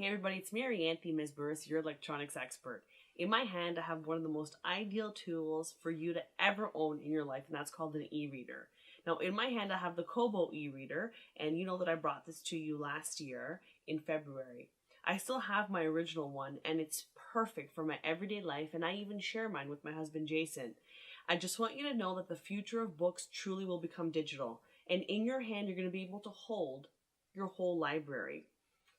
everybody, it's Mary Anthony Misburris, your electronics expert. In my hand, I have one of the most ideal tools for you to ever own in your life, and that's called an e-reader. Now, in my hand, I have the Kobo e-reader, and you know that I brought this to you last year in February. I still have my original one, and it's perfect for my everyday life, and I even share mine with my husband, Jason. I just want you to know that the future of books truly will become digital, and in your hand, you're going to be able to hold your whole library.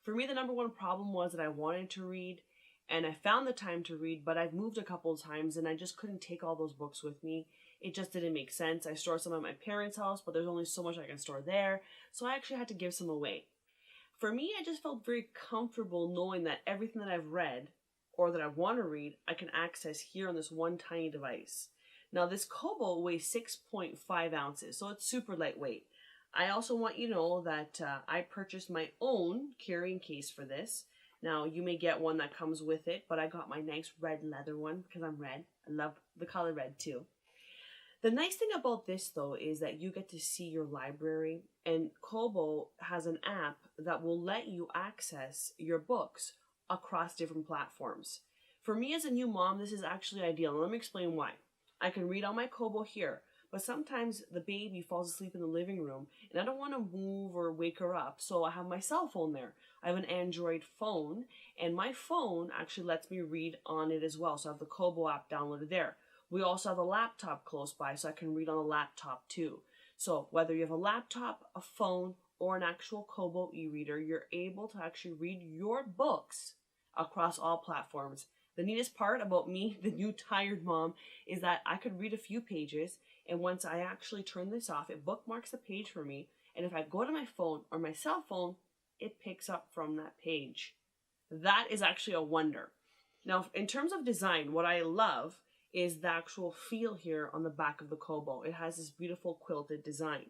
For me, the number one problem was that I wanted to read, and I found the time to read, but I've moved a couple of times, and I just couldn't take all those books with me. It just didn't make sense. I store some at my parents' house, but there's only so much I can store there, so I actually had to give some away. For me, I just felt very comfortable knowing that everything that I've read, or that I want to read, I can access here on this one tiny device. Now, this Kobo weighs 6.5 ounces, so it's super lightweight. I also want you to know that I purchased my own carrying case for this. Now, you may get one that comes with it, but I got my nice red leather one because I'm red. I love the color red too. The nice thing about this, though, is that you get to see your library, and Kobo has an app that will let you access your books across different platforms. For me as a new mom, this is actually ideal, and let me explain why. I can read on my Kobo here, but sometimes the baby falls asleep in the living room and I don't want to move or wake her up. So I have my cell phone there. I have an Android phone, and my phone actually lets me read on it as well. So I have the Kobo app downloaded there. We also have a laptop close by, so I can read on a laptop too. So whether you have a laptop, a phone, or an actual Kobo e-reader, you're able to actually read your books across all platforms. The neatest part about me, the new tired mom, is that I could read a few pages, and once I actually turn this off, it bookmarks the page for me, and if I go to my phone or my cell phone, it picks up from that page. That is actually a wonder. Now, in terms of design, what I love is the actual feel here on the back of the Kobo. It has this beautiful quilted design.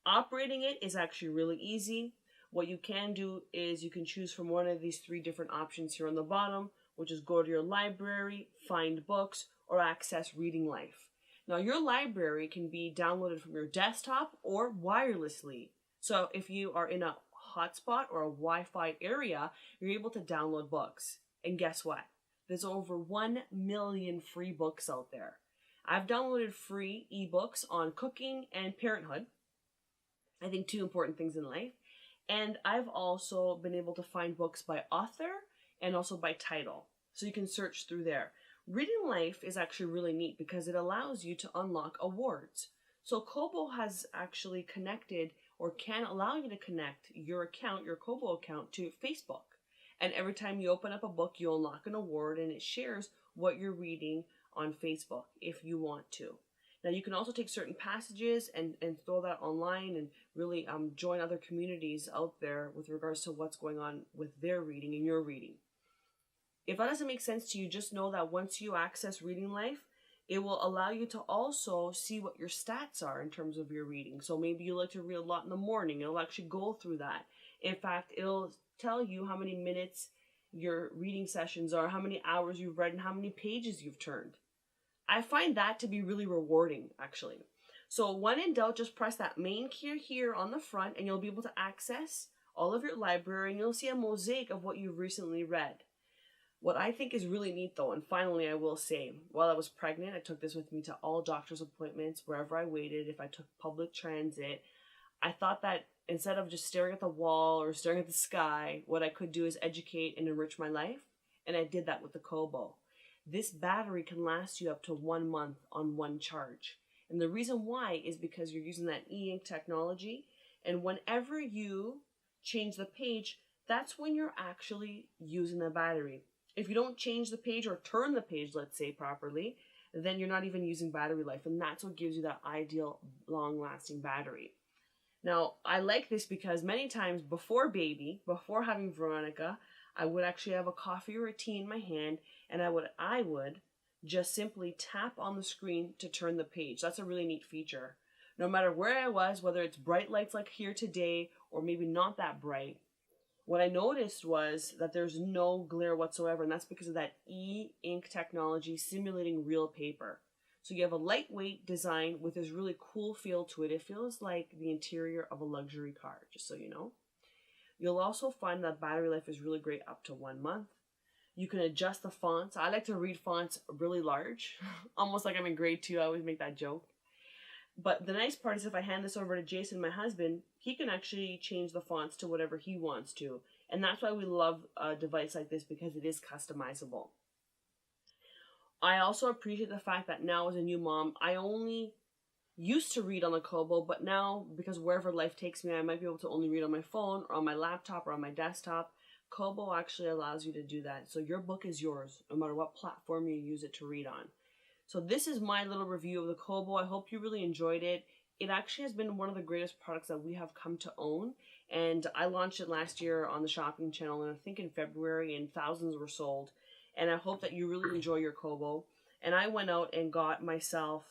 Operating it is actually really easy. What you can do is you can choose from one of these three different options here on the bottom, which is go to your library, find books, or access Reading Life. Now, your library can be downloaded from your desktop or wirelessly. So if you are in a hotspot or a Wi-Fi area, you're able to download books. And guess what? There's over 1 million free books out there. I've downloaded free ebooks on cooking and parenthood. I think two important things in life. And I've also been able to find books by author and also by title. So you can search through there. Reading Life is actually really neat because it allows you to unlock awards. So Kobo has actually connected, or can allow you to connect your account, your Kobo account, to Facebook. And every time you open up a book, you unlock an award, and it shares what you're reading on Facebook if you want to. Now, you can also take certain passages and throw that online and really join other communities out there with regards to what's going on with their reading and your reading. If that doesn't make sense to you, just know that once you access Reading Life, it will allow you to also see what your stats are in terms of your reading. So maybe you like to read a lot in the morning. It'll actually go through that. In fact, it'll tell you how many minutes your reading sessions are, how many hours you've read, and how many pages you've turned. I find that to be really rewarding, actually. So when in doubt, just press that main key here on the front, and you'll be able to access all of your library, and you'll see a mosaic of what you've recently read. What I think is really neat, though, and finally I will say, while I was pregnant, I took this with me to all doctor's appointments, wherever I waited, if I took public transit. I thought that instead of just staring at the wall or staring at the sky, what I could do is educate and enrich my life, and I did that with the Kobo. This battery can last you up to 1 month on one charge. And the reason why is because you're using that e-ink technology, and whenever you change the page, that's when you're actually using the battery. If you don't change the page or turn the page, let's say, properly, then you're not even using battery life, and that's what gives you that ideal long-lasting battery. Now, I like this because many times before before having Veronica, I would actually have a coffee or a tea in my hand, and I would just simply tap on the screen to turn the page. That's a really neat feature. No matter where I was, whether it's bright lights like here today or maybe not that bright, what I noticed was that there's no glare whatsoever, and that's because of that e-ink technology simulating real paper. So you have a lightweight design with this really cool feel to it. It feels like the interior of a luxury car, just so you know. You'll also find that battery life is really great up to 1 month. You can adjust the fonts. I like to read fonts really large, almost like I'm in grade 2. I always make that joke. But the nice part is if I hand this over to Jason, my husband, he can actually change the fonts to whatever he wants to. And that's why we love a device like this, because it is customizable. I also appreciate the fact that now as a new mom, I only used to read on the Kobo, but now, because wherever life takes me, I might be able to only read on my phone or on my laptop or on my desktop. Kobo actually allows you to do that. So your book is yours, no matter what platform you use it to read on. So this is my little review of the Kobo. I hope you really enjoyed it. It actually has been one of the greatest products that we have come to own. And I launched it last year on the shopping channel, and I think in February, and thousands were sold. And I hope that you really enjoy your Kobo. And I went out and got myself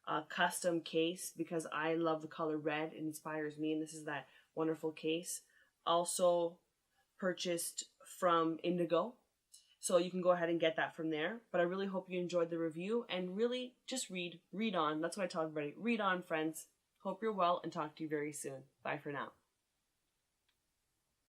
a custom case because I love the color red. It inspires me, and this is that wonderful case. Also purchased from Indigo. So you can go ahead and get that from there. But I really hope you enjoyed the review, and really just read on. That's what I tell everybody. Read on, friends. Hope you're well, and talk to you very soon. Bye for now.